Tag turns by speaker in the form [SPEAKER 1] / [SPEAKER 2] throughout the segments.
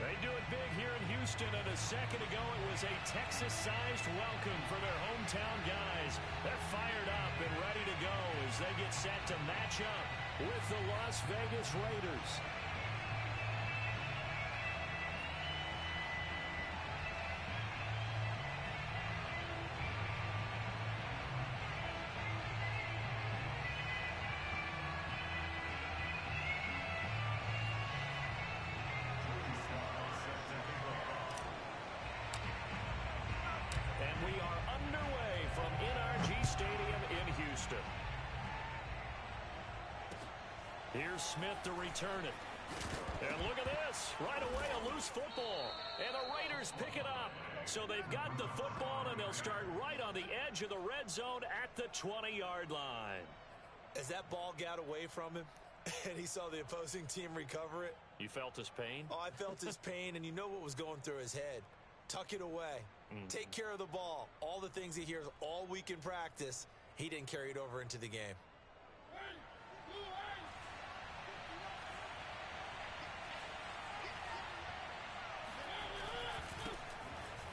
[SPEAKER 1] They do it big here in Houston, and a second ago it was a Texas-sized welcome for their hometown guys. They're fired up and ready to go as they get set to match up with the Las Vegas Raiders. Here's Smith to return it. And look at this. Right away, a loose football. And the Raiders pick it up. So they've got the football, and they'll start right on the edge of the red zone at the 20-yard line.
[SPEAKER 2] As that ball got away from him, and he saw the opposing team recover it.
[SPEAKER 1] You felt his pain?
[SPEAKER 2] Oh, I felt his pain, and you know what was going through his head. Tuck it away. Take care of the ball. All the things he hears all week in practice, he didn't carry it over into the game.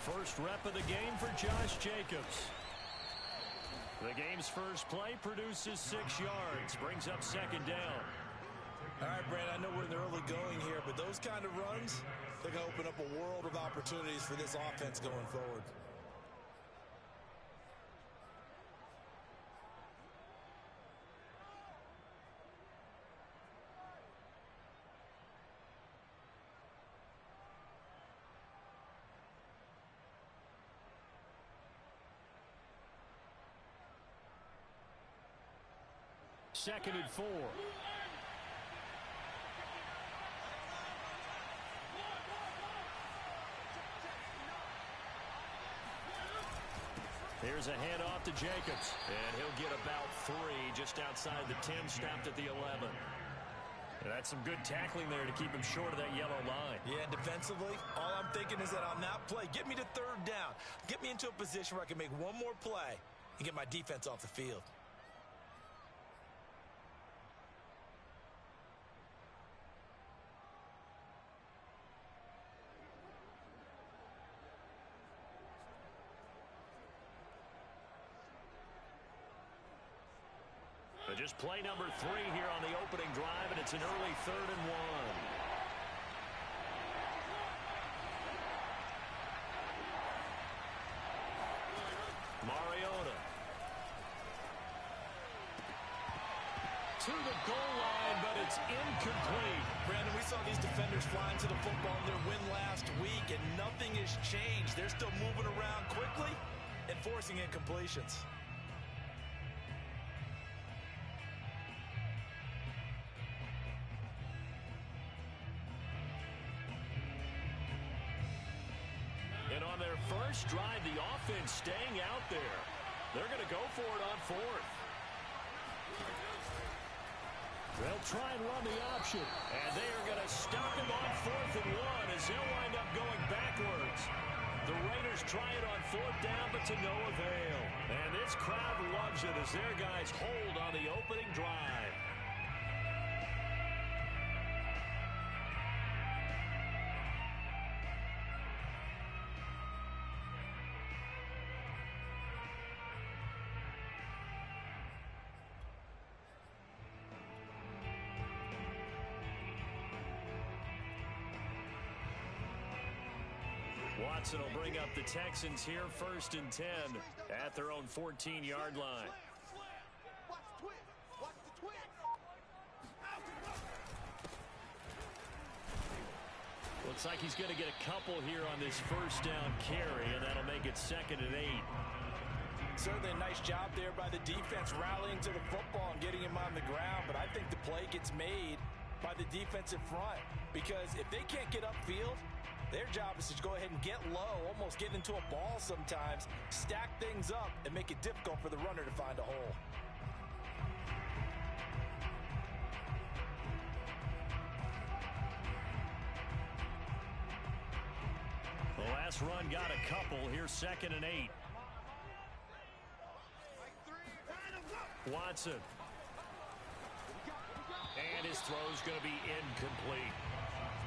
[SPEAKER 1] First rep of the game for Josh Jacobs. The game's first play produces 6 yards, brings up second down.
[SPEAKER 2] All right, Brandon, I know we're in the early going here, but those kind of runs, they're going to open up a world of opportunities for this offense going forward.
[SPEAKER 1] Second and 4. Here's a handoff to Jacobs. And he'll get about 3 just outside the 10, stopped at the 11. And that's some good tackling there to keep him short of that yellow line.
[SPEAKER 2] Yeah, defensively, all I'm thinking is that on that play, get me to third down. Get me into a position where I can make one more play and get my defense off the field.
[SPEAKER 1] But just play number 3 here on the opening drive, and it's an early 3rd and 1. Mariota. To the goal line, but it's incomplete.
[SPEAKER 2] Brandon, we saw these defenders flying to the football in their win last week, and nothing has changed. They're still moving around quickly and forcing incompletions.
[SPEAKER 1] And on their first drive, the offense staying out there. They're going to go for it on 4th. They'll try and run the option. And they are going to stop him on 4th and 1 as they'll wind up going backwards. The Raiders try it on 4th down, but to no avail. And this crowd loves it as their guys hold on the opening drive. Watson will bring up the Texans here 1st and 10 at their own 14-yard line. Looks like he's going to get a couple here on this first down carry, and that'll make it 2nd and 8.
[SPEAKER 2] Certainly a nice job there by the defense rallying to the football and getting him on the ground, but I think the play gets made by the defensive front because if they can't get upfield, their job is to go ahead and get low, almost get into a ball sometimes, stack things up, and make it difficult for the runner to find a hole.
[SPEAKER 1] The last run got a couple. Here's 2nd and 8. Watson. And his throw's going to be incomplete.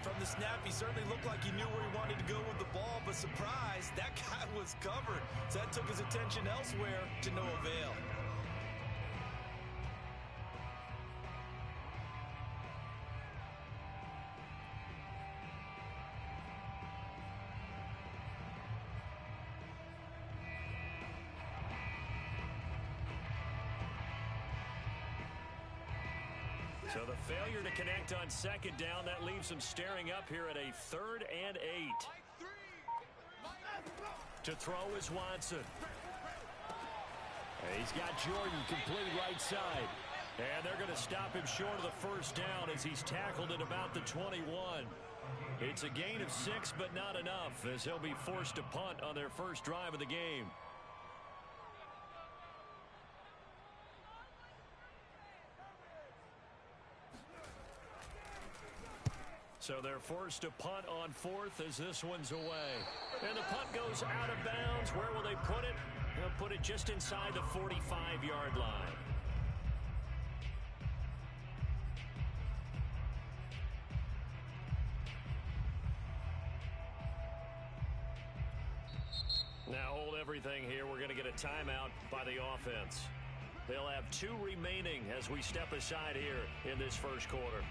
[SPEAKER 2] from the snap, he certainly looked like he knew where he wanted to go with the ball, but surprise, that guy was covered. So that took his attention elsewhere to no avail.
[SPEAKER 1] So the failure to connect on second down, that leaves him staring up here at a 3rd and 8. To throw is Watson. And he's got Jordan complete right side. And they're going to stop him short of the first down as he's tackled at about the 21. It's a gain of 6, but not enough, as he'll be forced to punt on their first drive of the game. So they're forced to punt on 4th as this one's away. And the punt goes out of bounds. Where will they put it? They'll put it just inside the 45-yard line. Now hold everything here. We're going to get a timeout by the offense. They'll have 2 remaining as we step aside here in this first quarter.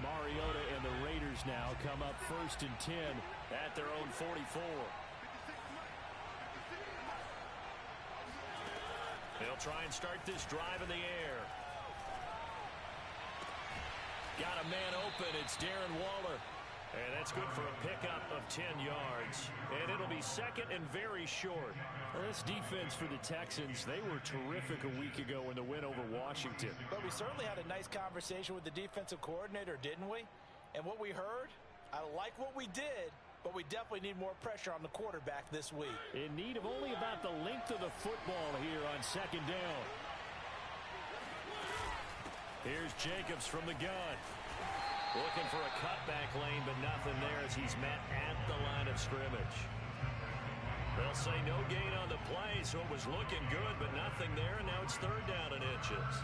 [SPEAKER 1] Mariota and the Raiders now come up 1st and 10 at their own 44. They'll try and start this drive in the air. Got a man open. It's Darren Waller. And that's good for a pickup of 10 yards. And it'll be 2nd and very short.
[SPEAKER 3] Well, this defense for the Texans, they were terrific a week ago in the win over Washington.
[SPEAKER 2] But we certainly had a nice conversation with the defensive coordinator, didn't we? And what we heard, I like what we did, but we definitely need more pressure on the quarterback this week.
[SPEAKER 3] In need of only about the length of the football here on 2nd down.
[SPEAKER 1] Here's Jacobs from the gun. Looking for a cutback lane, but nothing there as he's met at the line of scrimmage. They'll say no gain on the play, so it was looking good, but nothing there, and now it's 3rd down and inches.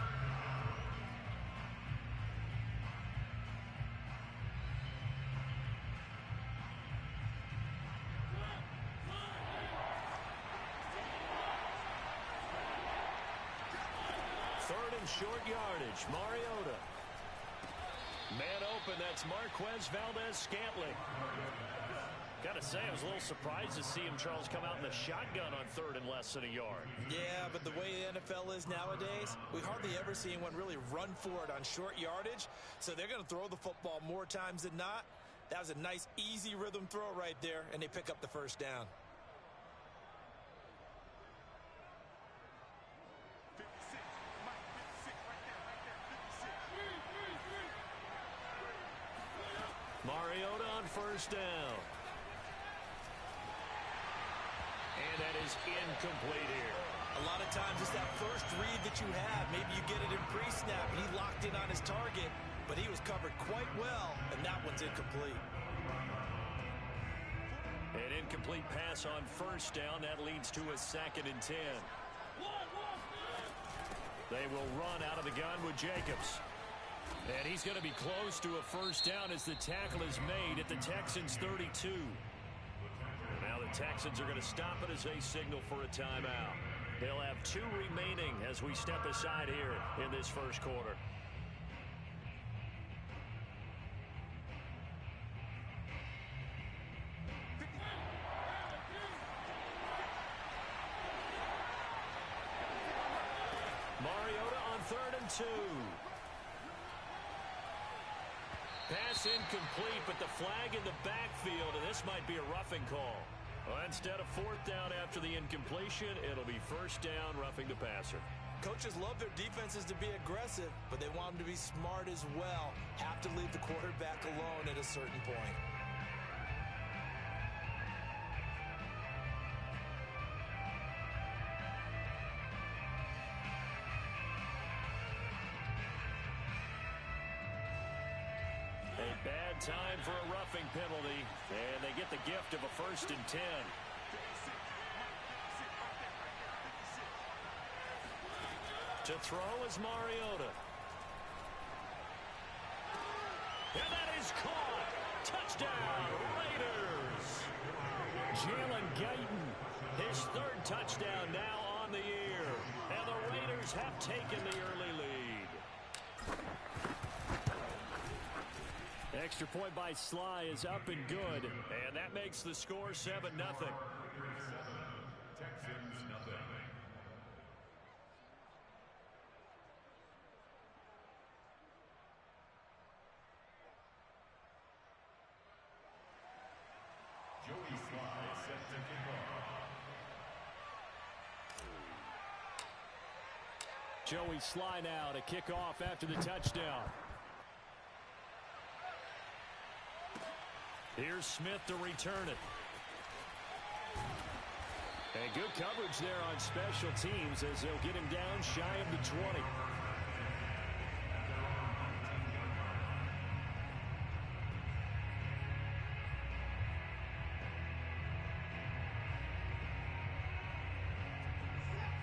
[SPEAKER 1] Third and short yardage, Mariota. Man open, that's Marquez Valdez-Scantling. Got to say, I was a little surprised to see him, Charles, come out in the shotgun on 3rd and less than a yard.
[SPEAKER 2] Yeah, but the way the NFL is nowadays, we hardly ever see anyone really run for it on short yardage. So they're going to throw the football more times than not. That was a nice, easy rhythm throw right there, and they pick up the first down.
[SPEAKER 1] Mariota on first down. And that is incomplete here.
[SPEAKER 2] A lot of times it's that first read that you have. Maybe you get it in pre-snap, and he locked in on his target, but he was covered quite well, and that one's incomplete.
[SPEAKER 1] An incomplete pass on first down. That leads to a 2nd and 10. They will run out of the gun with Jacobs. And he's going to be close to a first down as the tackle is made at the Texans' 32. And now the Texans are going to stop it as they signal for a timeout. They'll have 2 remaining as we step aside here in this first quarter. Mariota on 3rd and 2. Pass incomplete, but the flag in the backfield, and this might be a roughing call. Well, instead of 4th down after the incompletion, it'll be first down, roughing the passer.
[SPEAKER 2] Coaches love their defenses to be aggressive, but they want them to be smart as well. Have to leave the quarterback alone at a certain point.
[SPEAKER 1] A bad time for a roughing penalty, and they get the gift of a 1st and 10. To throw is Mariota. And that is caught. Touchdown, Raiders. Jalen Guyton, his third touchdown now on the year. And the Raiders have taken the early lead. Extra point by Sly is up and good. And that makes the score 7-0. Joey Sly now to kick off after the touchdown. Here's Smith to return it. And good coverage there on special teams as they'll get him down shy of the 20.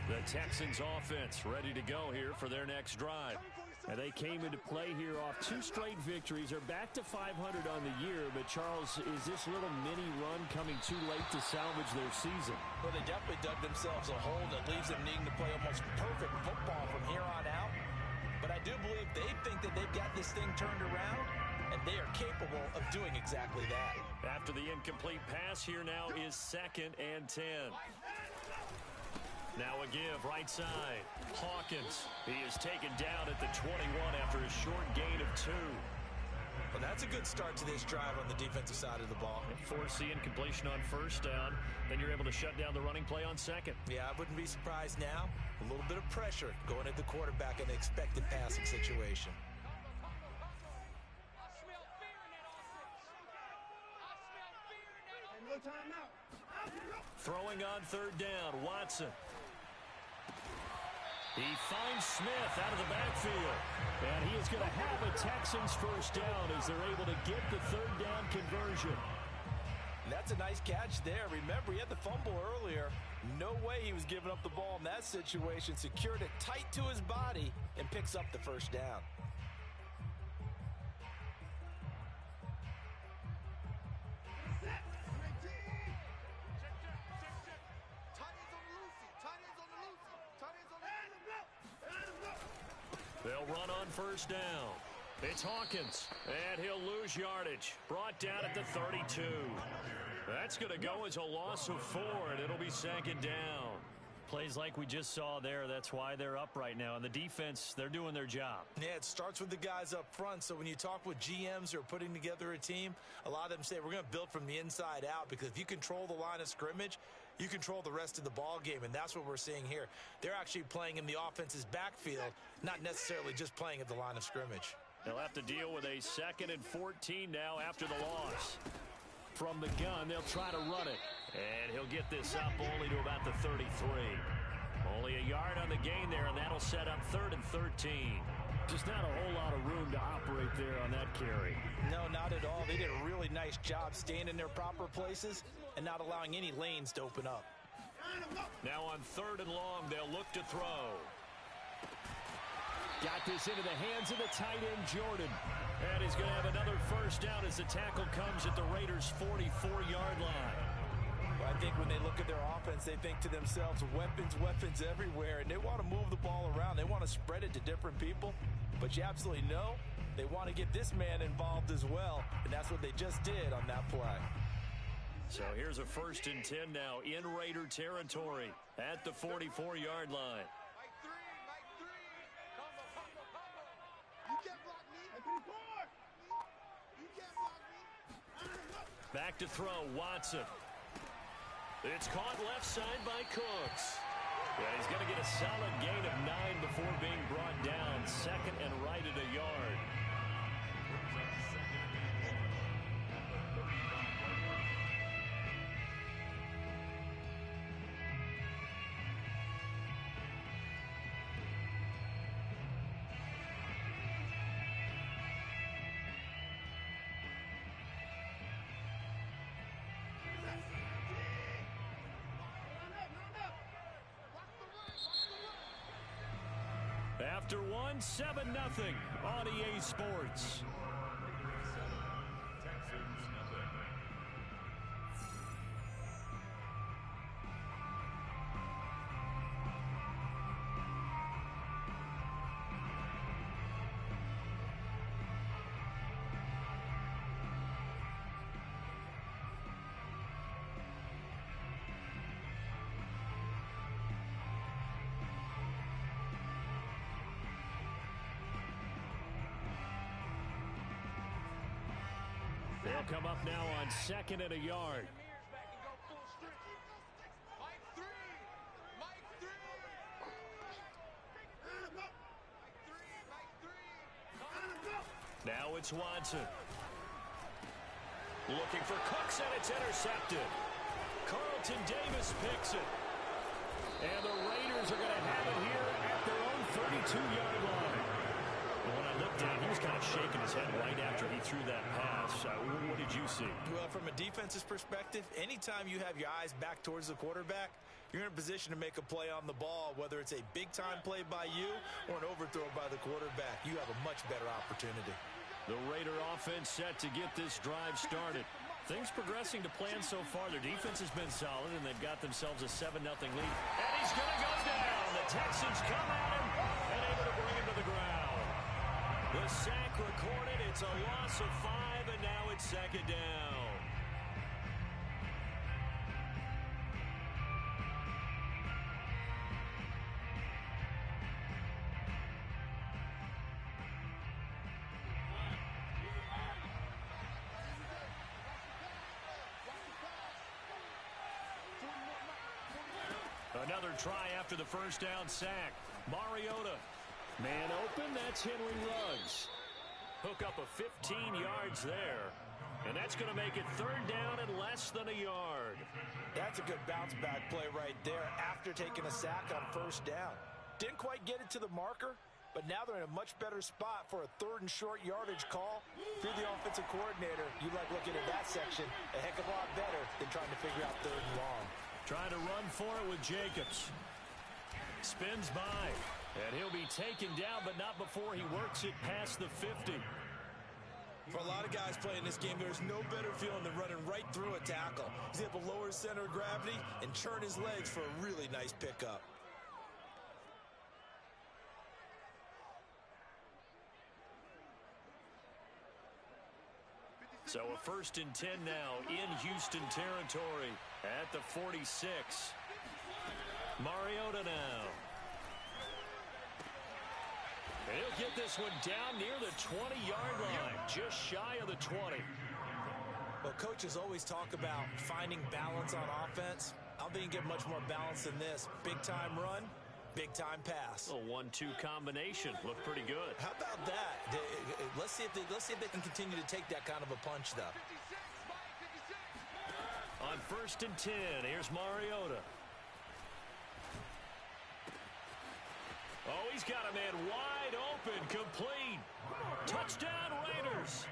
[SPEAKER 1] The Texans offense ready to go here for their next drive. And they came into play here off 2 straight victories. They're back to 500 on the year. But, Charles, is this little mini run coming too late to salvage their season?
[SPEAKER 2] Well, they definitely dug themselves a hole that leaves them needing to play almost perfect football from here on out. But I do believe they think that they've got this thing turned around, and they are capable of doing exactly that.
[SPEAKER 1] After the incomplete pass, here now is 2nd and 10. Now a give right side. Hawkins. He is taken down at the 21 after a short gain of 2.
[SPEAKER 2] Well, that's a good start to this drive on the defensive side of the ball.
[SPEAKER 1] Force the incompletion on first down. Then you're able to shut down the running play on 2nd.
[SPEAKER 2] Yeah, I wouldn't be surprised now. A little bit of pressure going at the quarterback in the expected passing situation.
[SPEAKER 1] Throwing on 3rd down, Watson. He finds Smith out of the backfield. And he is going to have a Texans first down as they're able to get the 3rd down conversion.
[SPEAKER 2] And that's a nice catch there. Remember, he had the fumble earlier. No way he was giving up the ball in that situation. Secured it tight to his body and picks up the first down.
[SPEAKER 1] They'll run on first down. It's Hawkins, and he'll lose yardage. Brought down at the 32. That's going to go as a loss of 4, and it'll be 2nd down. Plays like we just saw there, that's why they're up right now. And the defense, they're doing their job.
[SPEAKER 2] Yeah, it starts with the guys up front. So when you talk with GMs who are putting together a team, a lot of them say we're going to build from the inside out, because if you control the line of scrimmage, you control the rest of the ball game, and that's what we're seeing here. They're actually playing in the offense's backfield, not necessarily just playing at the line of scrimmage.
[SPEAKER 1] They'll have to deal with a 2nd and 14 now after the loss. From the gun, they'll try to run it. And he'll get this up only to about the 33. Only a yard on the gain there, and that'll set up 3rd and 13. Just not a whole lot of room to operate there on that carry.
[SPEAKER 2] No, not at all. They did a really nice job staying in their proper places and not allowing any lanes to open up.
[SPEAKER 1] Now on 3rd and long, they'll look to throw. Got this into the hands of the tight end, Jordan. And he's going to have another first down as the tackle comes at the Raiders' 44-yard line.
[SPEAKER 2] Well, I think when they look at their offense, they think to themselves, weapons, weapons everywhere, and they want to move the ball around. They want to spread it to different people, but you absolutely know they want to get this man involved as well, and that's what they just did on that play.
[SPEAKER 1] So here's a 1st and 10 now in Raider territory at the 44-yard line. Back to throw, Watson. It's caught left side by Cooks. Yeah, he's going to get a solid gain of 9 before being brought down. 2nd and right at a yard. After one, 7-0 on EA Sports.
[SPEAKER 3] They'll come up now on 2nd and a yard. Now it's Watson. Looking for Cooks, and it's intercepted. Carlton Davis picks it. And the Raiders are going to have it here at their own 32-yard line. And when I looked at him, he was kind of shaking his head right after he threw that pass. What did you see?
[SPEAKER 2] Well, from a defense's perspective, anytime you have your eyes back towards the quarterback, you're in a position to make a play on the ball, whether it's a big-time play by you or an overthrow by the quarterback. You have a much better opportunity.
[SPEAKER 3] The Raider offense set to get this drive started. Things progressing to plan so far. Their defense has been solid, and they've got themselves a 7-0 lead. And he's going to go down. The Texans come at him and able to bring him to the ground. The sack recorded. It's a loss of 5, and now it's 2nd down. Another try after the first down sack. Mariota. Man open, that's Henry Ruggs. Hook up a 15 yards there. And that's going to make it 3rd down and less than a yard.
[SPEAKER 2] That's a good bounce-back play right there after taking a sack on 1st down. Didn't quite get it to the marker, but now they're in a much better spot for a 3rd and short yardage call. If you're the offensive coordinator, you like looking at that section a heck of a lot better than trying to figure out 3rd and long.
[SPEAKER 3] Trying to run for it with Jacobs. Spins by. And he'll be taken down, but not before he works it past the 50.
[SPEAKER 2] For a lot of guys playing this game, there's no better feeling than running right through a tackle. He's able to lower his center of gravity and churn his legs for a really nice pickup.
[SPEAKER 3] So a 1st and 10 now in Houston territory at the 46. Mariota now. And he'll get this one down near the 20-yard line, just shy of the 20.
[SPEAKER 2] Well, coaches always talk about finding balance on offense. I don't think you get much more balance than this. Big-time run, big-time pass.
[SPEAKER 3] A 1-2 combination. Looked pretty good.
[SPEAKER 2] How about that? Let's see if they can continue to take that kind of a punch, though.
[SPEAKER 3] On 1st and 10, here's Mariota. Oh, he's got a man wide open, complete. Touchdown, Raiders.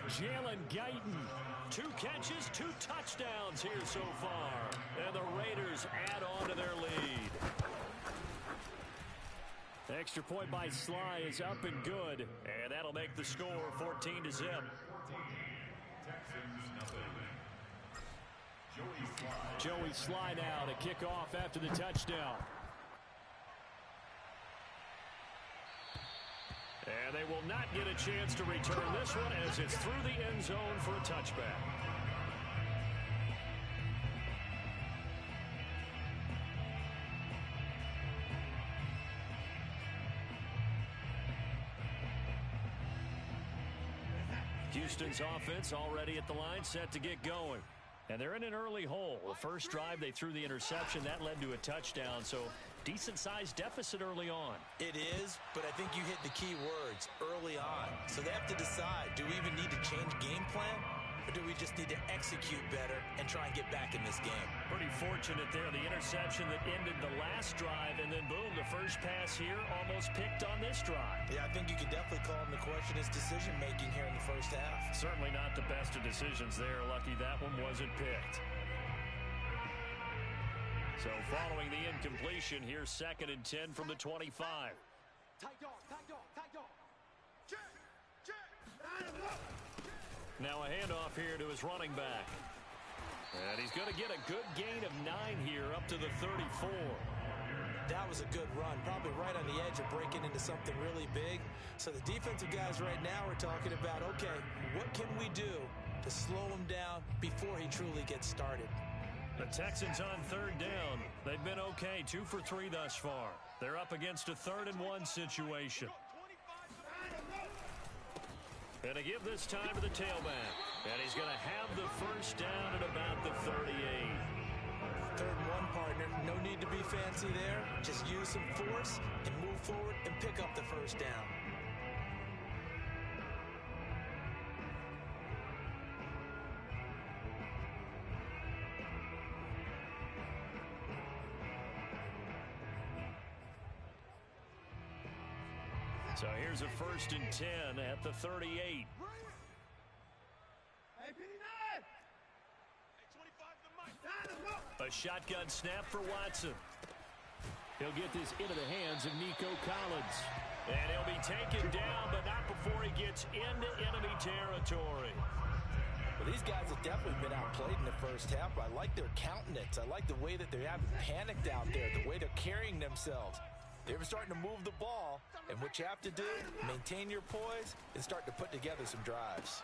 [SPEAKER 3] Jalen Guyton, 2 catches, 2 touchdowns here so far. And the Raiders add on to their lead. The extra point by Sly is up and good, and that'll make the score 14-0. Joey Sly now to kick off after the touchdown. And they will not get a chance to return this one as it's through the end zone for a touchback. Houston's offense already at the line, set to get going. And they're in an early hole. The first drive, they threw the interception. That led to a touchdown, so decent-sized deficit early on.
[SPEAKER 2] It is, but I think you hit the key words, early on. So they have to decide, do we even need to change game plan? Or do we just need to execute better and try and get back in this game?
[SPEAKER 3] Pretty fortunate there. The interception that ended the last drive, and then boom, the first pass here almost picked on this drive.
[SPEAKER 2] Yeah, I think you could definitely call him to question his decision-making here in the first half.
[SPEAKER 3] Certainly not the best of decisions there. Lucky that one wasn't picked. So following the incompletion, here's 2nd and 10 from the 25.
[SPEAKER 4] Tight dog, tight dog, tight dog. Check, check.
[SPEAKER 3] Now a handoff here to his running back. And he's going to get a good gain of 9 here up to the 34.
[SPEAKER 2] That was a good run, probably right on the edge of breaking into something really big. So the defensive guys right now are talking about, okay, what can we do to slow him down before he truly gets started?
[SPEAKER 3] The Texans on 3rd down. They've been okay, 2 for 3 thus far. They're up against a 3rd and 1 situation. And they give this time to the tailback. And he's going to have the first down at about the 38.
[SPEAKER 2] 3rd and 1, partner. No need to be fancy there. Just use some force and move forward and pick up the first down.
[SPEAKER 3] So here's a 1st and 10 at the 38. A shotgun snap for Watson. He'll get this into the hands of Nico Collins. And he'll be taken down, but not before he gets into enemy territory.
[SPEAKER 2] Well, these guys have definitely been outplayed in the first half. I like their countenance. I like the way that they haven't panicked out there, the way they're carrying themselves. They were starting to move the ball, and what you have to do, maintain your poise and start to put together some drives.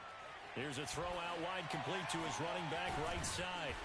[SPEAKER 3] Here's a throw out wide, complete to his running back right side.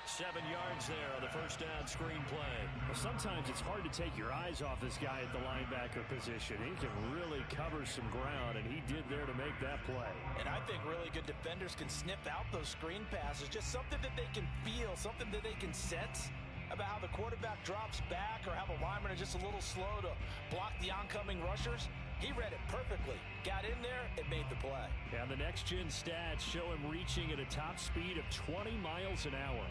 [SPEAKER 3] 7 yards there on the first down screen play.
[SPEAKER 5] Well, sometimes it's hard to take your eyes off this guy at the linebacker position. He can really cover some ground, and he did there to make that play.
[SPEAKER 2] And I think really good defenders can sniff out those screen passes, just something that they can feel, something that they can sense about how the quarterback drops back or how the linemen are just a little slow to block the oncoming rushers. He read it perfectly, got in there, and made the play.
[SPEAKER 3] And the next-gen stats show him reaching at a top speed of 20 miles an hour.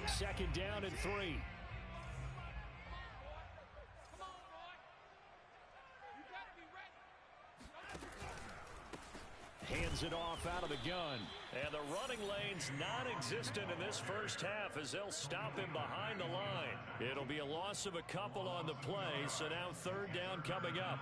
[SPEAKER 3] 2nd down and 3. Hands it off out of the gun. And the running lane's non-existent in this first half as they'll stop him behind the line. It'll be a loss of a couple on the play, so now 3rd down coming up.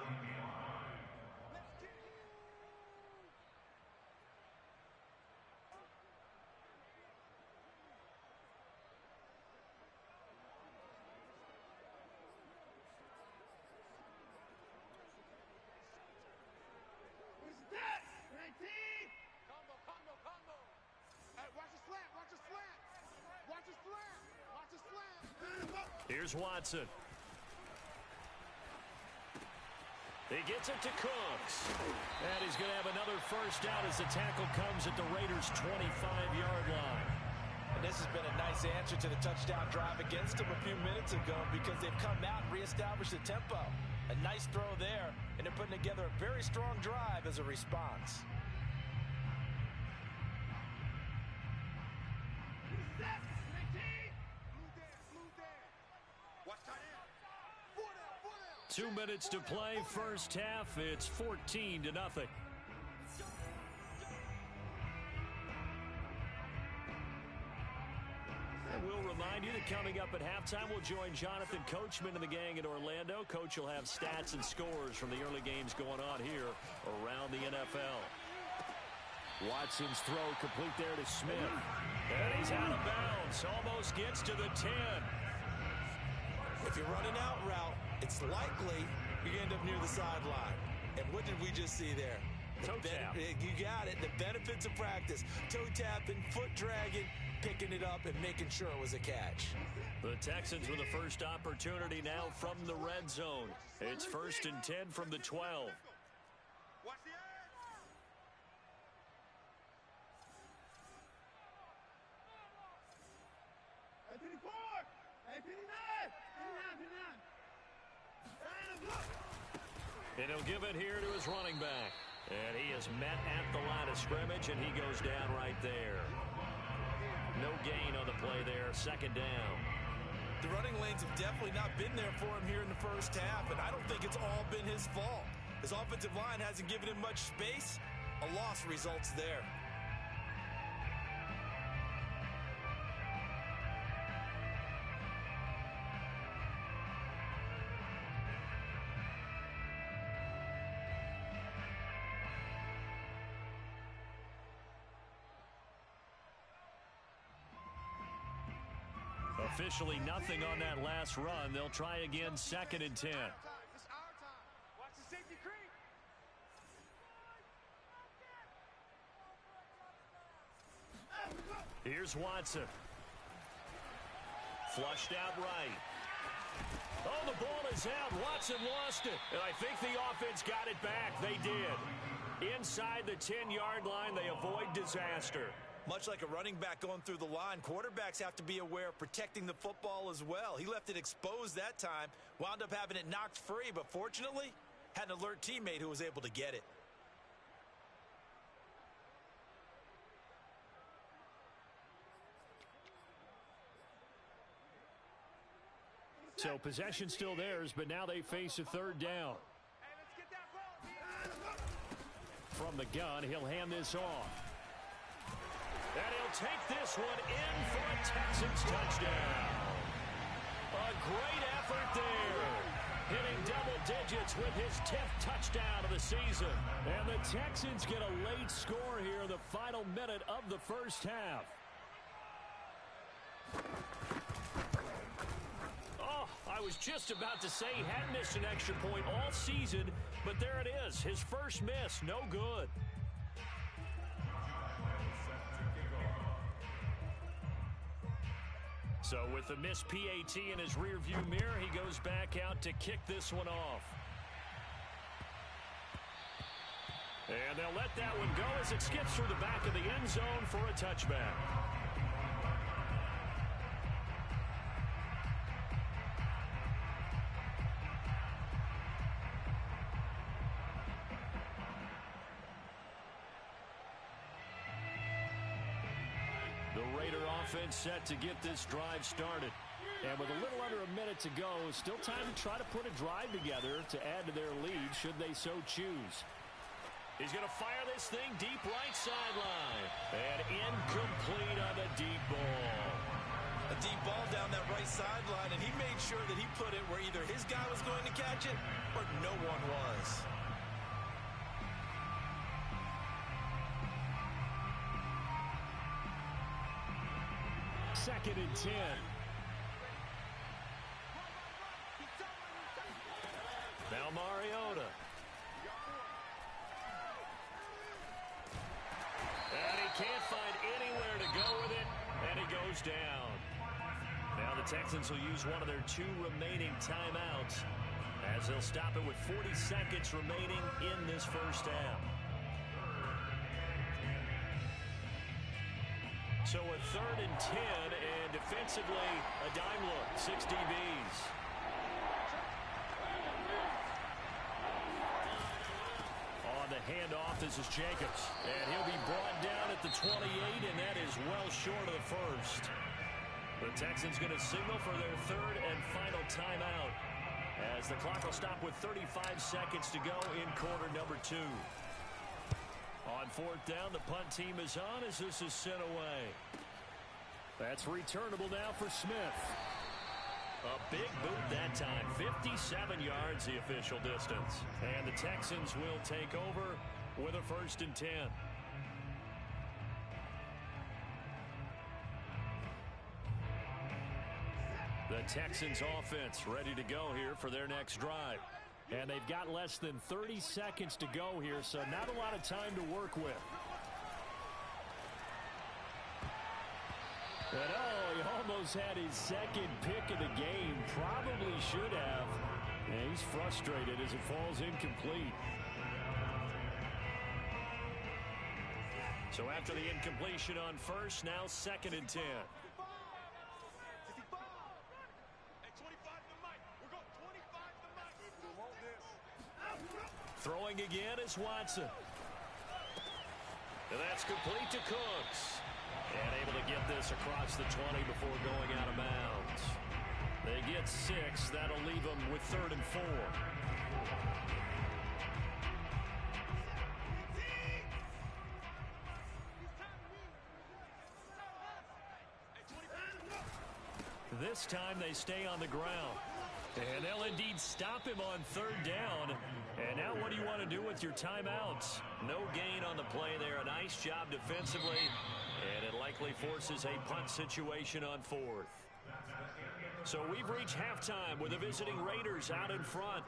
[SPEAKER 3] Here's Watson. He gets it to Cooks. And he's going to have another first down as the tackle comes at the Raiders' 25-yard line.
[SPEAKER 2] And this has been a nice answer to the touchdown drive against them a few minutes ago because they've come out and reestablished the tempo. A nice throw there, and they're putting together a very strong drive as a response.
[SPEAKER 3] Two minutes to play, first half. It's 14-0. And we'll remind you that coming up at halftime, we'll join Jonathan Coachman and the gang in Orlando. Coach will have stats and scores from the early games going on here around the NFL. Watson's throw complete there to Smith. And he's out of bounds. Almost gets to the 10.
[SPEAKER 2] If you're running out route, it's likely you end up near the sideline. And what did we just see there?
[SPEAKER 3] Toe tap.
[SPEAKER 2] You got it. The benefits of practice. Toe tapping, foot dragging, picking it up, and making sure it was a catch.
[SPEAKER 3] The Texans with the first opportunity now from the red zone. It's 1st and 10 from the 12.
[SPEAKER 4] Watch the edge.
[SPEAKER 3] And he'll give it here to his running back. And he is met at the line of scrimmage, and he goes down right there. No gain on the play there, 2nd down.
[SPEAKER 2] The running lanes have definitely not been there for him here in the first half, and I don't think it's all been his fault. His offensive line hasn't given him much space. A loss results there.
[SPEAKER 3] Officially nothing on that last run. They'll try again, 2nd and 10.
[SPEAKER 4] It's our time. Watch the safety creep.
[SPEAKER 3] Here's Watson. Flushed out right. Oh, the ball is out. Watson lost it. And I think the offense got it back. They did. Inside the 10-yard line, they avoid disaster.
[SPEAKER 2] Much like a running back going through the line, quarterbacks have to be aware of protecting the football as well. He left it exposed that time, wound up having it knocked free, but fortunately, had an alert teammate who was able to get it.
[SPEAKER 5] So possession still theirs, but now they face a third down. From the gun, he'll hand this off.
[SPEAKER 3] And he'll take this one in for a Texans touchdown. A great effort there. Hitting double digits with his 10th touchdown of the season.
[SPEAKER 5] And the Texans get a late score here in the final minute of the first half.
[SPEAKER 3] I was just about to say he hadn't missed an extra point all season, but there it is. His first miss, no good. So with the missed PAT in his rearview mirror, he goes back out to kick this one off. And they'll let that one go as it skips through the back of the end zone for a touchback. Offense set to get this drive started.
[SPEAKER 5] And with a little under a minute to go, still time to try to put a drive together to add to their lead should they so choose.
[SPEAKER 3] He's going to fire this thing deep right sideline. And incomplete on the deep ball.
[SPEAKER 2] A deep ball down that right sideline, and he made sure that he put it where either his guy was going to catch it or no one was.
[SPEAKER 5] Second and 10.
[SPEAKER 3] Now Mariota. And he can't find anywhere to go with it, and he goes down. Now the Texans will use one of their 2 remaining timeouts as they'll stop it with 40 seconds remaining in this first half. So a third and 10, and defensively, a dime look, 6 DBs. On the handoff, this is Jacobs. And he'll be brought down at the 28, and that is well short of the first. The Texans going to signal for their third and final timeout as the clock will stop with 35 seconds to go in quarter number 2. On fourth down, the punt team is on as this is sent away.
[SPEAKER 5] That's returnable now for Smith.
[SPEAKER 3] A big boot that time. 57 yards the official distance. And the Texans will take over with a first and 10. The Texans offense ready to go here for their next drive.
[SPEAKER 5] And they've got less than 30 seconds to go here, so not a lot of time to work with. And he almost had his second pick of the game. Probably should have. And he's frustrated as it falls incomplete.
[SPEAKER 3] So after the incompletion on first, now second and 10. Throwing again is Watson. And that's complete to Cooks. And able to get this across the 20 before going out of bounds. They get 6. That'll leave them with third and 4. This time they stay on the ground. And they'll indeed stop him on third down. And now what do you want to do with your timeouts? No gain on the play there. A nice job defensively. And it likely forces a punt situation on fourth. So we've reached halftime with the visiting Raiders out in front.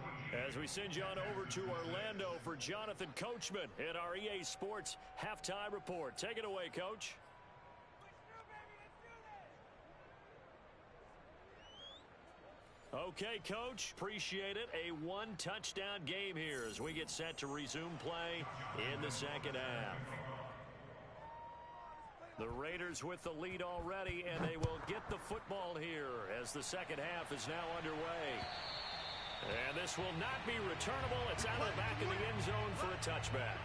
[SPEAKER 3] As we send you on over to Orlando for Jonathan Coachman in our EA Sports Halftime Report. Take it away, Coach. Okay, Coach, appreciate it. A one-touchdown game here as we get set to resume play in the second half. The Raiders with the lead already, and they will get the football here as the second half is now underway. And this will not be returnable. It's out of the back of the end zone for a touchback.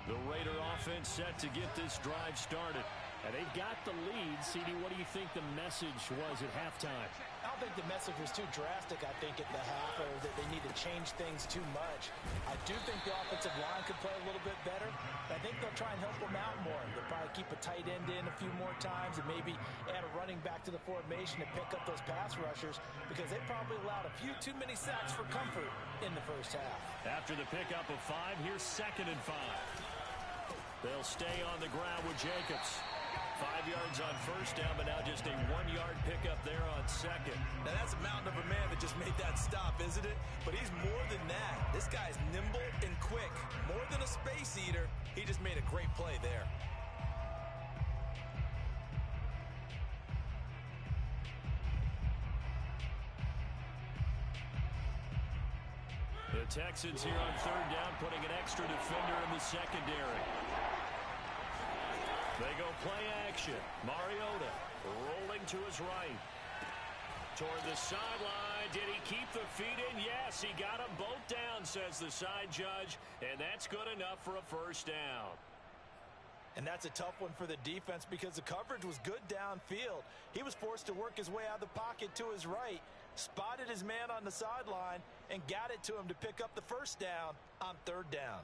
[SPEAKER 3] The Raider offense set to get this drive started.
[SPEAKER 5] And they've got the lead. CD, what do you think the message was at halftime?
[SPEAKER 2] I don't think the message was too drastic, I think, at the half, or that they need to change things too much. I do think the offensive line could play a little bit better. I think they'll try and help them out more. They'll probably keep a tight end in a few more times and maybe add a running back to the formation to pick up those pass rushers because they probably allowed a few too many sacks for comfort in the first half.
[SPEAKER 3] After the pickup of 5, here's 2nd and 5. They'll stay on the ground with Jacobs. 5 yards on first down, but now just a 1-yard pickup there on second.
[SPEAKER 2] Now that's a mountain of a man that just made that stop, isn't it? But he's more than that. This guy's nimble and quick. More than a space eater. He just made a great play there.
[SPEAKER 3] The Texans here on 3rd down, putting an extra defender in the secondary. They go play action. Mariota rolling to his right. Toward the sideline. Did he keep the feet in? Yes, he got them both down, says the side judge. And that's good enough for a first down.
[SPEAKER 2] And that's a tough one for the defense because the coverage was good downfield. He was forced to work his way out of the pocket to his right, spotted his man on the sideline, and got it to him to pick up the first down on 3rd down.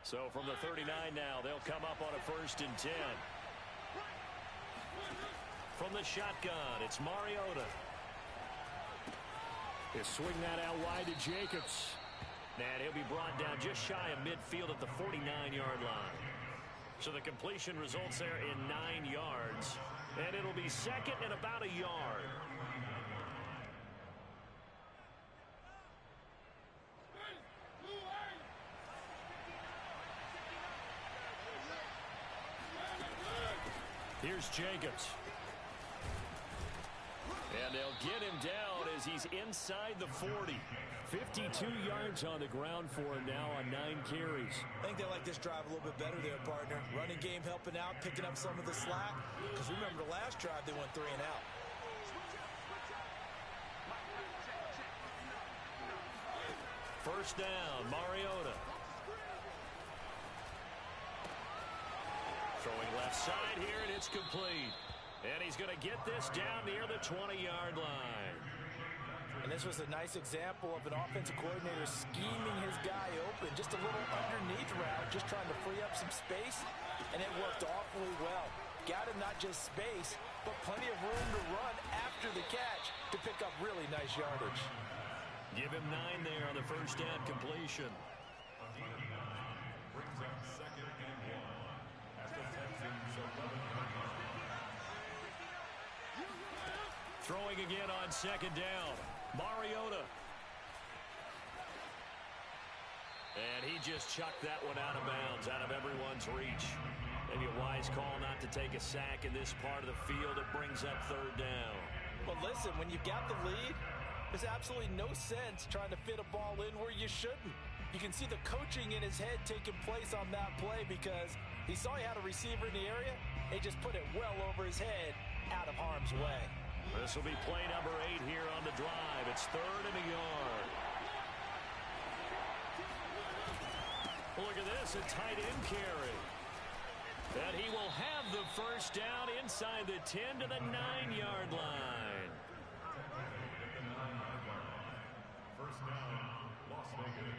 [SPEAKER 3] So from the 39 now, they'll come up on a 1st and 10. From the shotgun, it's Mariota.
[SPEAKER 5] They swing that out wide to Jacobs.
[SPEAKER 3] And he'll be brought down just shy of midfield at the 49-yard line. So the completion results there in 9 yards. And it'll be 2nd and about a yard. Here's Jacobs. And they'll get him down as he's inside the 40. 52 yards on the ground for him now on 9 carries.
[SPEAKER 2] I think they like this drive a little bit better there, partner. Running game helping out, picking up some of the slack. Because remember the last drive, they went 3 and out.
[SPEAKER 3] First down, Mariota. Throwing left side here, and it's complete. And he's going to get this down near the 20-yard line.
[SPEAKER 2] And this was a nice example of an offensive coordinator scheming his guy open. Just a little underneath route, just trying to free up some space. And it worked awfully well. Got him not just space, but plenty of room to run after the catch to pick up really nice yardage.
[SPEAKER 3] Give him 9 there on the first down completion. Throwing again on 2nd down. Mariota. And he just chucked that one out of bounds, out of everyone's reach. Maybe a wise call not to take a sack in this part of the field. It brings up 3rd down.
[SPEAKER 2] Well, listen, when you've got the lead, there's absolutely no sense trying to fit a ball in where you shouldn't. You can see the coaching in his head taking place on that play because he saw he had a receiver in the area. He just put it well over his head out of harm's way.
[SPEAKER 3] This will be play number 8 here on the drive. It's 3rd and a yard. Look at this, a tight end carry. And he will have the first down inside the 10 to the 9-yard line.
[SPEAKER 6] First down, Las Vegas.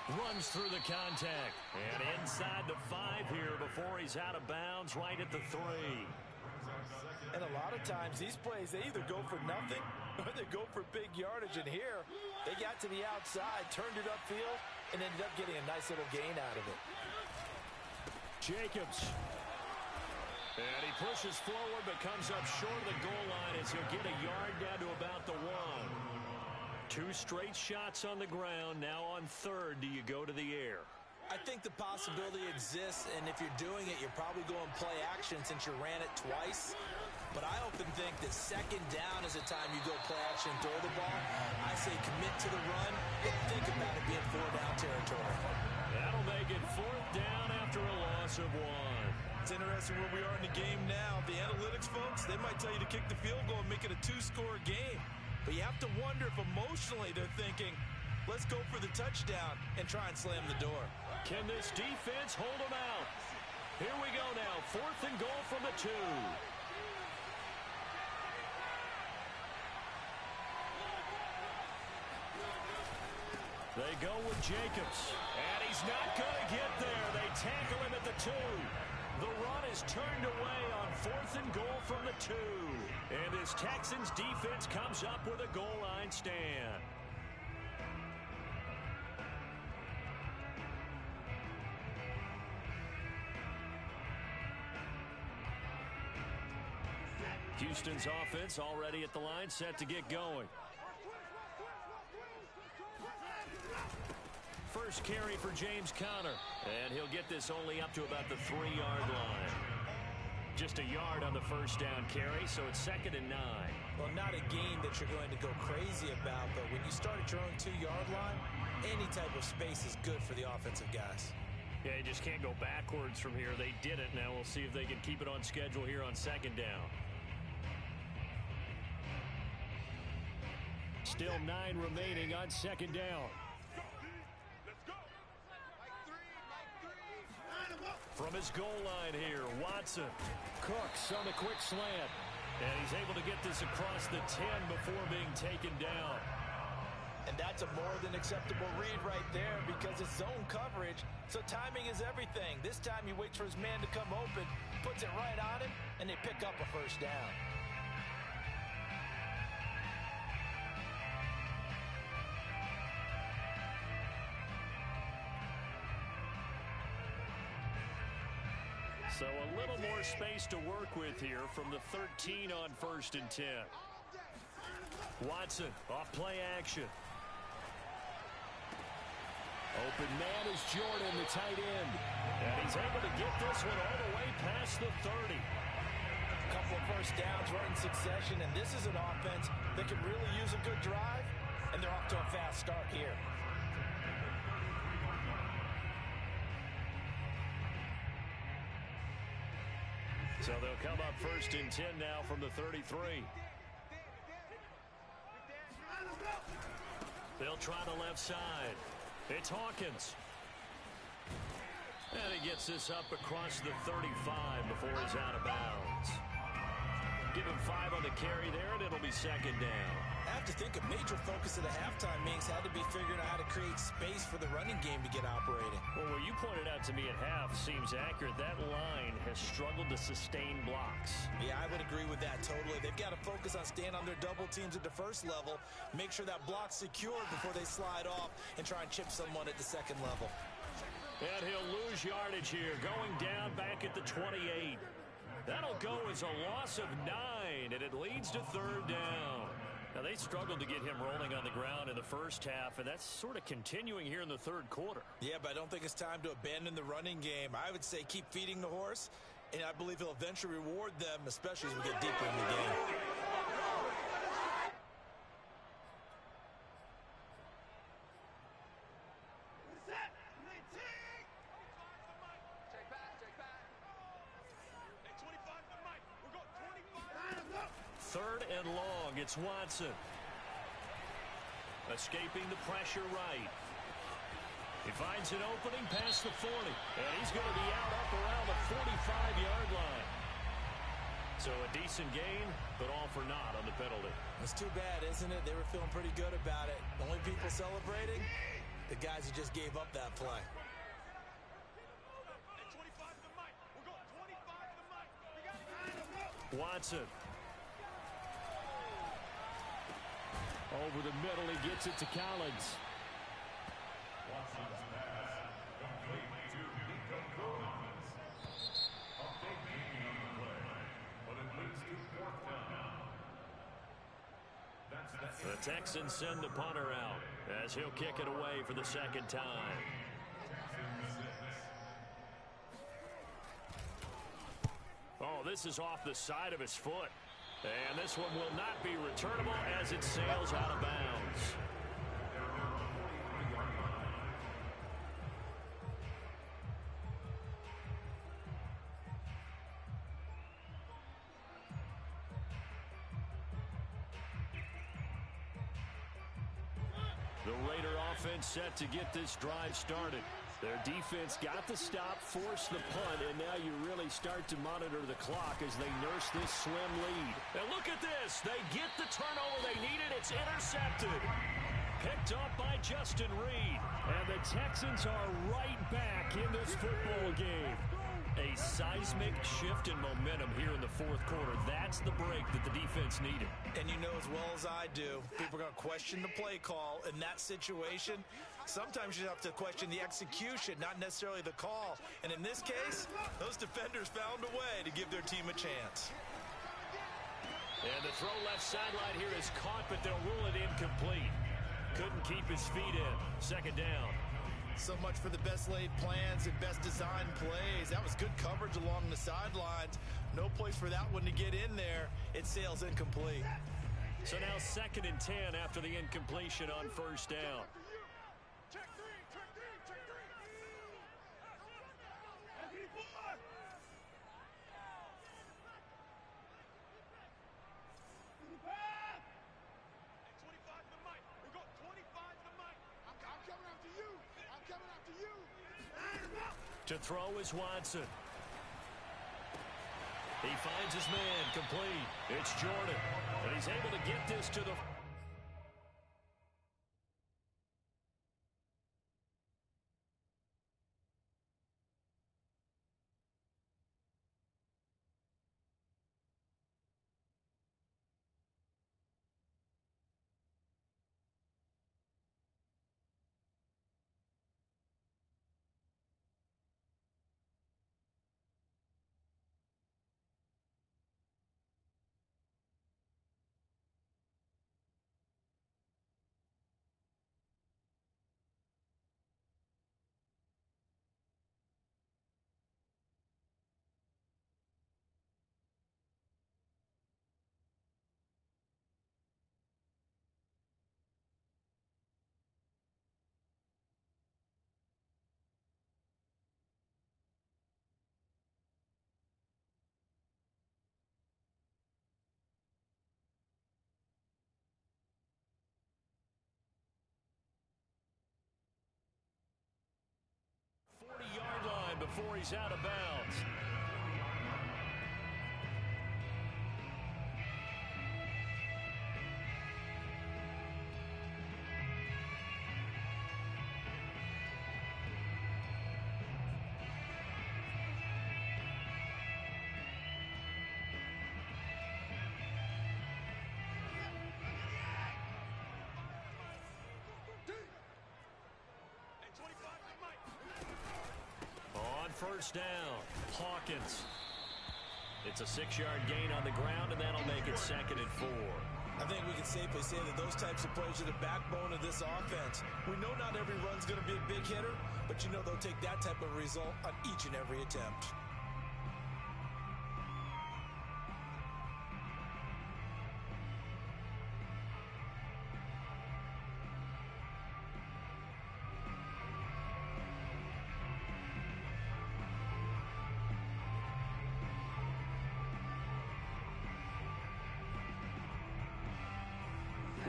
[SPEAKER 3] Runs through the contact. And inside the 5 here before he's out of bounds right at the 3.
[SPEAKER 2] And a lot of times these plays, they either go for nothing or they go for big yardage. And here, They got to the outside, turned it upfield, and ended up getting a nice little gain out of it.
[SPEAKER 3] Jacobs. And he pushes forward but comes up short of the goal line as he'll get a yard down to about the 1. 2 straight shots on the ground. Now on third, do you go to the air?
[SPEAKER 2] I think the possibility exists, and if you're doing it, you're probably going play action since you ran it twice. But I often think that second down is a time you go play action and throw the ball. I say commit to the run and think about it being 4-down territory.
[SPEAKER 3] That'll make it 4th down after a loss of 1.
[SPEAKER 2] It's interesting where we are in the game now. The analytics folks, they might tell you to kick the field goal and make it a 2-score game. But you have to wonder if emotionally they're thinking, let's go for the touchdown and try and slam the door.
[SPEAKER 3] Can this defense hold them out? Here we go now. 4th and goal from the 2. They go with Jacobs. And he's not going to get there. They tackle him at the 2. The run is turned away on 4th and goal from the 2. And this Texans defense comes up with a goal line stand. Houston's offense already at the line, set to get going. First carry for James Conner. And he'll get this only up to about the 3-yard line. Just a yard on the first down carry, so it's 2nd and 9.
[SPEAKER 2] Well, not a game that you're going to go crazy about, but when you start at your own 2-yard line, any type of space is good for the offensive guys.
[SPEAKER 3] Yeah, you just can't go backwards from here. They did it. Now we'll see if they can keep it on schedule here on 2nd down. Still 9 remaining on 2nd down. From his goal line here, Watson. Cooks on the quick slant. And he's able to get this across the 10 before being taken down.
[SPEAKER 2] And that's a more than acceptable read right there because it's zone coverage, so timing is everything. This time he waits for his man to come open, puts it right on him, and they pick up a first down.
[SPEAKER 3] So a little more space to work with here from the 13 on 1st and 10. Watson off play action. Open man is Jordan, the tight end. And he's able to get this one all the way past the 30.
[SPEAKER 2] A couple of first downs right in succession, and this is an offense that can really use a good drive, and they're off to a fast start here.
[SPEAKER 3] So they'll come up 1st and 10 now from the 33. They'll try the left side. It's Hawkins. And he gets this up across the 35 before he's out of bounds. Give him 5 on the carry there, and it'll be 2nd down.
[SPEAKER 2] I have to think a major focus of the halftime meetings had to be figuring out how to create space for the running game to get operating.
[SPEAKER 3] Well, what you pointed out to me at half seems accurate. That line has struggled to sustain blocks.
[SPEAKER 2] Yeah, I would agree with that totally. They've got to focus on staying on their double teams at the first level, make sure that block's secured before they slide off and try and chip someone at the second level.
[SPEAKER 3] And he'll lose yardage here, going down back at the 28. That'll go as a loss of 9, and it leads to 3rd down. Now, they struggled to get him rolling on the ground in the first half, and that's sort of continuing here in the 3rd quarter.
[SPEAKER 2] Yeah, but I don't think it's time to abandon the running game. I would say keep feeding the horse, and I believe he'll eventually reward them, especially as we get deeper in the game.
[SPEAKER 3] Third and long, it's Watson. Escaping the pressure right. He finds an opening past the 40. And he's going to be out up around the 45-yard line. So a decent gain, but all for naught on the penalty.
[SPEAKER 2] It's too bad, isn't it? They were feeling pretty good about it. The only people celebrating, the guys who just gave up that play.
[SPEAKER 3] Watson. Over the middle, he gets it to Collins.
[SPEAKER 6] Watson's pass complete to Nico Collins. A big gain on the play, but it leads to fourth down.
[SPEAKER 3] The Texans send the punter out as he'll kick it away for the second time. Oh, this is off the side of his foot. And this one will not be returnable as it sails out of bounds. The Raider offense set to get this drive started. Their defense got the stop, forced the punt, and now you really start to monitor the clock as they nurse this slim lead. And look at this. They get the turnover they needed. It's intercepted. Picked up by Justin Reed. And the Texans are right back in this football game. A seismic shift in momentum here in the fourth quarter. That's the break that the defense needed.
[SPEAKER 2] And you know as well as I do, people are going to question the play call in that situation. Sometimes you have to question the execution, not necessarily the call. And in this case, those defenders found a way to give their team a chance.
[SPEAKER 3] And the throw left sideline here is caught, but they'll rule it incomplete. Couldn't keep his feet in. Second down.
[SPEAKER 2] So much for the best laid plans and best designed plays. That was good coverage along the sidelines. No place for that one to get in there. It sails incomplete.
[SPEAKER 3] So now 2nd and 10 after the incompletion on first down. To throw is Watson. He finds his man complete. It's Jordan. And he's able to get this to the... Before he's out of bounds. First down, Hawkins. It's a 6-yard gain on the ground, and that'll make it 2nd and 4.
[SPEAKER 2] I think we can safely say that those types of plays are the backbone of this offense. We know not every run's going to be a big hitter, but you know they'll take that type of result on each and every attempt.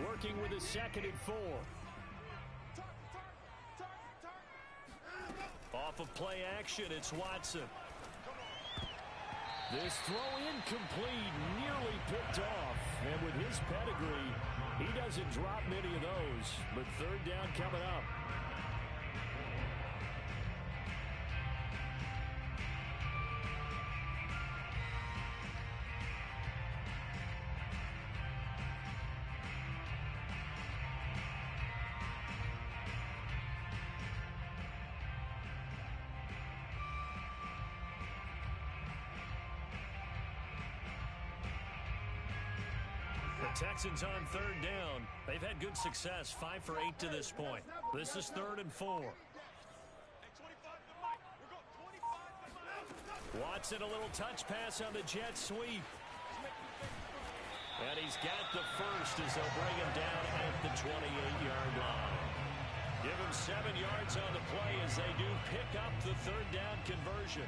[SPEAKER 3] Working with a 2nd and 4. Off of play action, it's Watson. This throw incomplete, nearly picked off. And with his pedigree, he doesn't drop many of those. But 3rd down coming up. The Texans on third down. They've had good success, 5 for 8 to this point. This is 3rd and 4. Watson, a little touch pass on the jet sweep. And he's got the first as they'll bring him down at the 28-yard line. Give him 7 yards on the play as they do pick up the 3rd down conversion.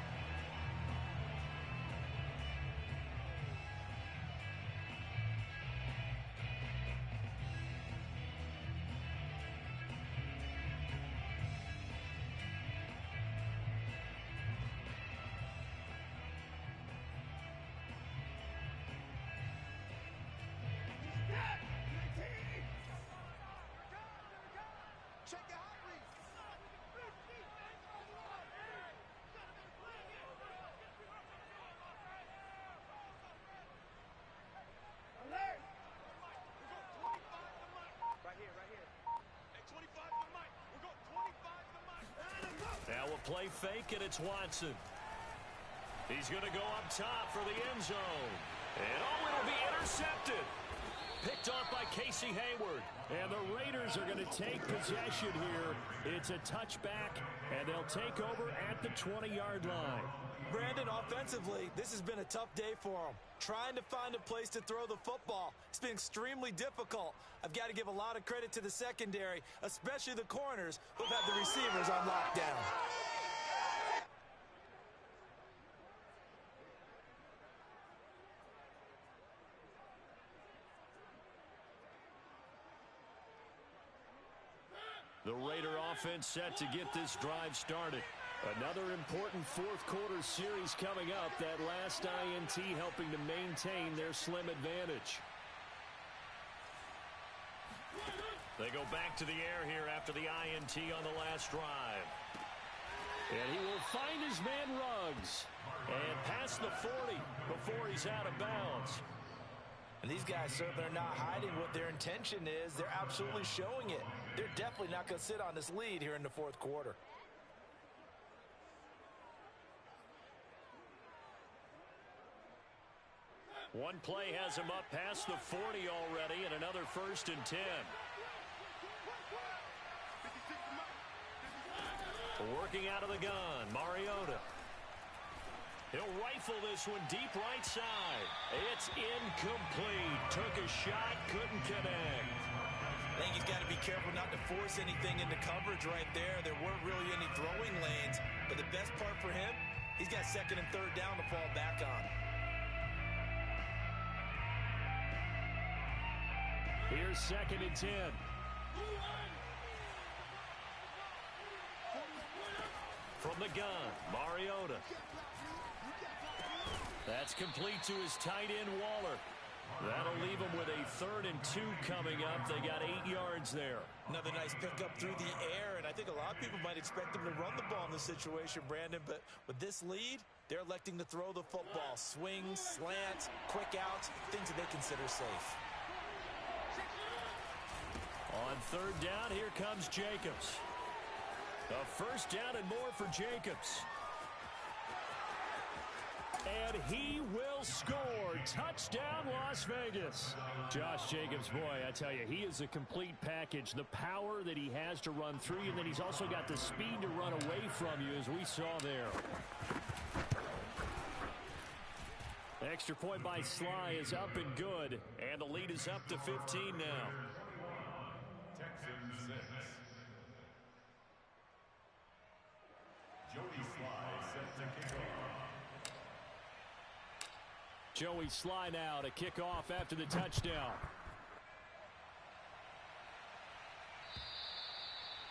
[SPEAKER 3] Now a play fake, and it's Watson. He's going to go up top for the end zone. And it'll be intercepted. Picked off by Casey Hayward.
[SPEAKER 5] And the Raiders are going to take possession here. It's a touchback, and they'll take over at the 20-yard line.
[SPEAKER 2] Brandon, offensively, this has been a tough day for them. Trying to find a place to throw the football. It's been extremely difficult. I've got to give a lot of credit to the secondary, especially the corners who've had the receivers on lockdown.
[SPEAKER 3] The Raider offense set to get this drive started.
[SPEAKER 5] Another important fourth-quarter series coming up. That last INT helping to maintain their slim advantage.
[SPEAKER 3] They go back to the air here after the INT on the last drive.
[SPEAKER 5] And he will find his man Ruggs.
[SPEAKER 3] And past the 40 before he's out of bounds.
[SPEAKER 2] And these guys certainly are not hiding what their intention is. They're absolutely showing it. They're definitely not going to sit on this lead here in the fourth quarter.
[SPEAKER 3] One play has him up past the 40 already, and another 1st and 10. Working out of the gun, Mariota. He'll rifle this one deep right side. It's incomplete. Took a shot, couldn't connect.
[SPEAKER 2] I think he's got to be careful not to force anything into coverage right there. There weren't really any throwing lanes, but the best part for him, he's got 2nd and 3rd down to fall back on.
[SPEAKER 5] Here's 2nd and 10.
[SPEAKER 3] From the gun, Mariota. That's complete to his tight end, Waller. That'll leave him with a 3rd and 2 coming up. They got 8 yards there.
[SPEAKER 2] Another nice pickup through the air, and I think a lot of people might expect them to run the ball in this situation, Brandon, but with this lead, they're electing to throw the football. Swings, slants, quick outs, things that they consider safe.
[SPEAKER 3] On 3rd down, here comes Jacobs. A 1st down and more for Jacobs.
[SPEAKER 5] And he will score. Touchdown, Las Vegas. Josh Jacobs, boy, I tell you, he is a complete package. The power that he has to run through you, and then he's also got the speed to run away from you, as we saw there. Extra point by Sly is up and good.
[SPEAKER 3] And the lead is up to 15 now.
[SPEAKER 6] Texans 6. Joey Sly set to kick off.
[SPEAKER 5] Joey Sly now to kick off after the touchdown.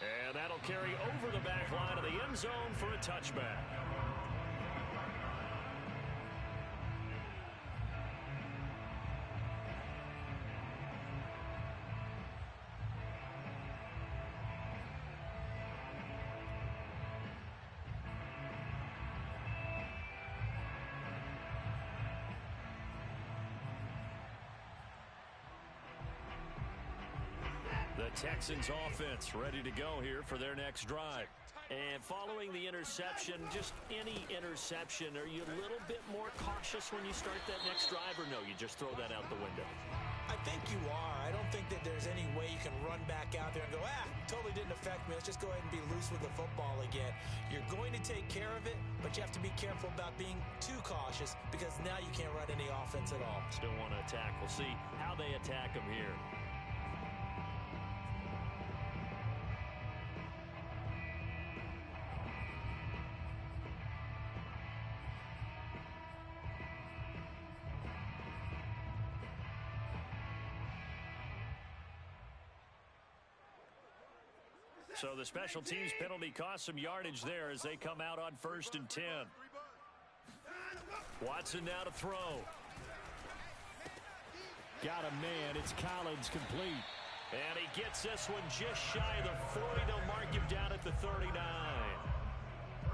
[SPEAKER 3] And that'll carry over the back line of the end zone for a touchback. The Texans offense ready to go here for their next drive. And following the interception, just any interception, are you a little bit more cautious when you start that next drive, or no, you just throw that out the window?
[SPEAKER 2] I think you are. I don't think that there's any way you can run back out there and go, totally didn't affect me. Let's just go ahead and be loose with the football again. You're going to take care of it, but you have to be careful about being too cautious because now you can't run any offense at all.
[SPEAKER 3] Still want to attack. We'll see how they attack him here. So the special teams penalty cost some yardage there as they come out on 1st and 10. Watson now to throw.
[SPEAKER 5] Got a man. It's Collins complete.
[SPEAKER 3] And he gets this one just shy of the 40. They'll mark him down at the 39.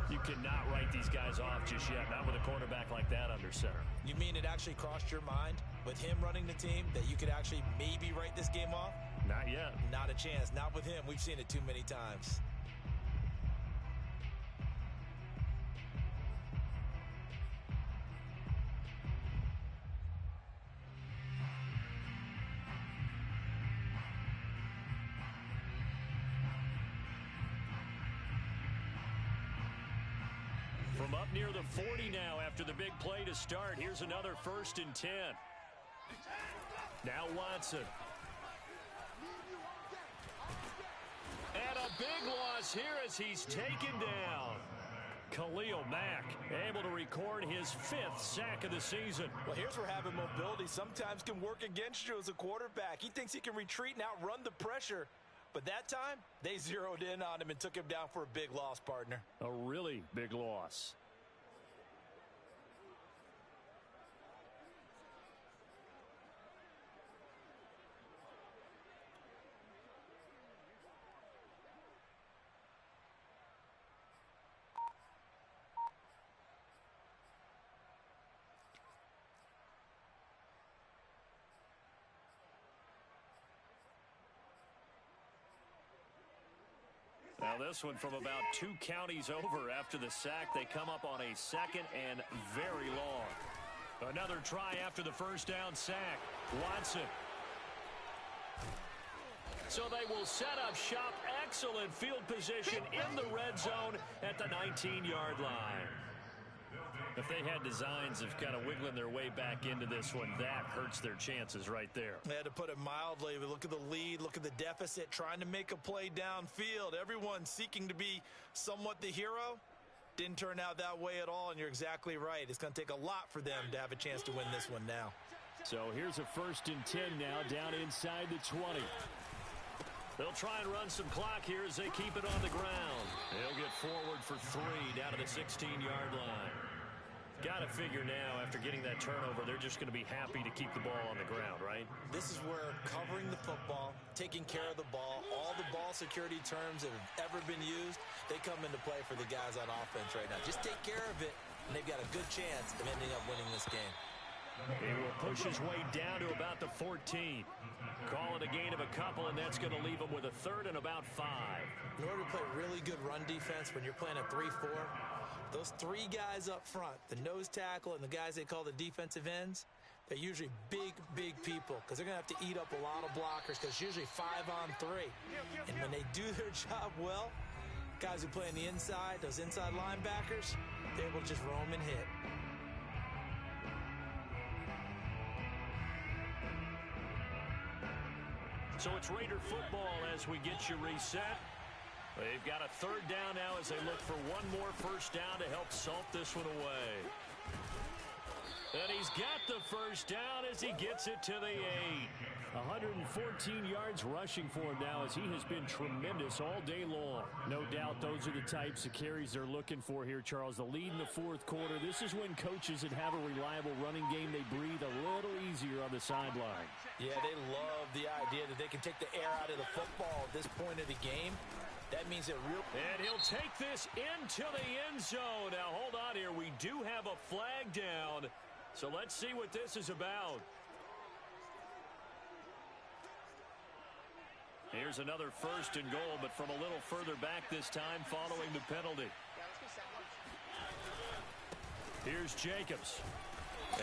[SPEAKER 3] You cannot write these guys off just yet, not with a quarterback like that under center.
[SPEAKER 2] You mean it actually crossed your mind with him running the team that you could actually maybe write this game off?
[SPEAKER 3] Not yet.
[SPEAKER 2] Not a chance. Not with him. We've seen it too many times.
[SPEAKER 3] From up near the 40 now after the big play to start. Here's another 1st and 10. Now Watson. And a big loss here as he's taken down. Khalil Mack able to record his 5th sack of the season.
[SPEAKER 2] Well, here's where having mobility sometimes can work against you as a quarterback. He thinks he can retreat and outrun the pressure. But that time, they zeroed in on him and took him down for a big loss, partner.
[SPEAKER 5] A really big loss.
[SPEAKER 3] Now this one from about 2 counties over after the sack. They come up on a 2nd and very long. Another try after the 1st down sack. Watson. So they will set up shop. Excellent field position in the red zone at the 19-yard line. If they had designs of kind of wiggling their way back into this one, that hurts their chances right there.
[SPEAKER 2] They had to put it mildly. Look at the lead. Look at the deficit. Trying to make a play downfield. Everyone seeking to be somewhat the hero. Didn't turn out that way at all, and you're exactly right. It's going to take a lot for them to have a chance to win this one now.
[SPEAKER 5] So here's a 1st and 10 now down inside the 20.
[SPEAKER 3] They'll try and run some clock here as they keep it on the ground. They'll get forward for 3 down to the 16-yard line. Got to figure now, after getting that turnover, they're just going to be happy to keep the ball on the ground, right?
[SPEAKER 2] This is where covering the football, taking care of the ball, all the ball security terms that have ever been used, they come into play for the guys on offense right now. Just take care of it, and they've got a good chance of ending up winning this game.
[SPEAKER 3] He will push his way down to about the 14. Call it a gain of a couple, and that's going to leave him with a 3rd and about 5.
[SPEAKER 2] In order to play really good run defense when you're playing a 3-4, those 3 guys up front, the nose tackle and the guys they call the defensive ends, they're usually big, big people because they're going to have to eat up a lot of blockers because it's usually 5-on-3. And when they do their job well, guys who play on the inside, those inside linebackers, they're able to just roam and hit.
[SPEAKER 3] So it's Raider football as we get you reset. They've got a 3rd down now as they look for one more 1st down to help salt this one away. And he's got the 1st down as he gets it to the 8.
[SPEAKER 5] 114 yards rushing for him now as he has been tremendous all day long. No doubt those are the types of carries they're looking for here, Charles. The lead in the 4th quarter. This is when coaches that have a reliable running game, they breathe a little easier on the sideline.
[SPEAKER 2] Yeah, they love the idea that they can take the air out of the football at this point of the game. That means it real.
[SPEAKER 3] And he'll take this into the end zone. Now, hold on here. We do have a flag down. So let's see what this is about. Here's another 1st and goal, but from a little further back this time following the penalty. Here's Jacobs.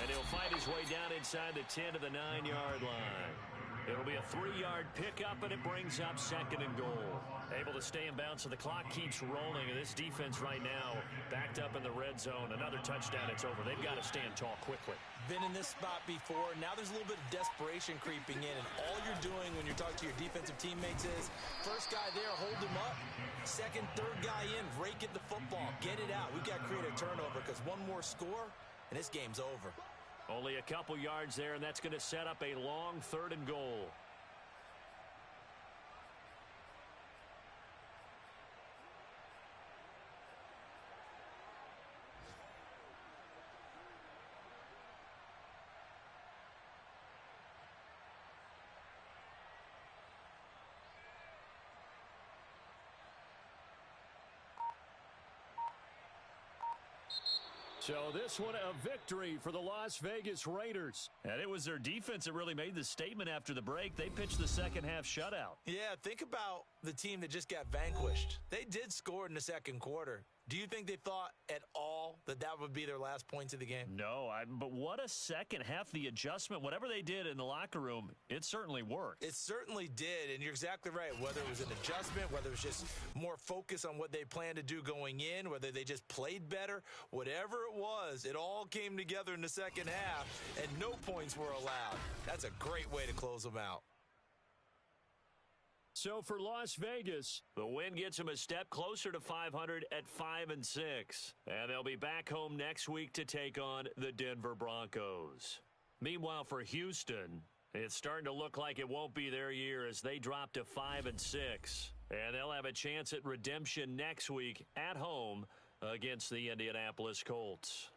[SPEAKER 3] And he'll fight his way down inside the 10 to the 9-yard line. It'll be a 3-yard pickup, and it brings up 2nd and goal. Able to stay in bounds, so the clock keeps rolling. And this defense right now backed up in the red zone. Another touchdown, it's over. They've got to stand tall quickly.
[SPEAKER 2] Been in this spot before. Now there's a little bit of desperation creeping in. And all you're doing when you're talking to your defensive teammates is, first guy there, hold him up. Second, third guy in, rake at the football. Get it out. We've got to create a turnover because one more score, and this game's over.
[SPEAKER 3] Only a couple yards there, and that's going to set up a long 3rd and goal.
[SPEAKER 5] So this one a victory for the Las Vegas Raiders.
[SPEAKER 3] And it was their defense that really made the statement after the break. They pitched the second-half shutout.
[SPEAKER 2] Yeah, think about the team that just got vanquished. They did score in the second quarter. Do you think they thought at all that that would be their last points of the game?
[SPEAKER 3] No, but what a second half. The adjustment, whatever they did in the locker room, it certainly worked.
[SPEAKER 2] It certainly did, and you're exactly right. Whether it was an adjustment, whether it was just more focus on what they planned to do going in, whether they just played better, whatever it was, it all came together in the second half, and no points were allowed. That's a great way to close them out.
[SPEAKER 5] So for Las Vegas,
[SPEAKER 3] the win gets them a step closer to 500 at 5-6. And they'll be back home next week to take on the Denver Broncos. Meanwhile, for Houston, it's starting to look like it won't be their year as they drop to 5-6. And they'll have a chance at redemption next week at home against the Indianapolis Colts.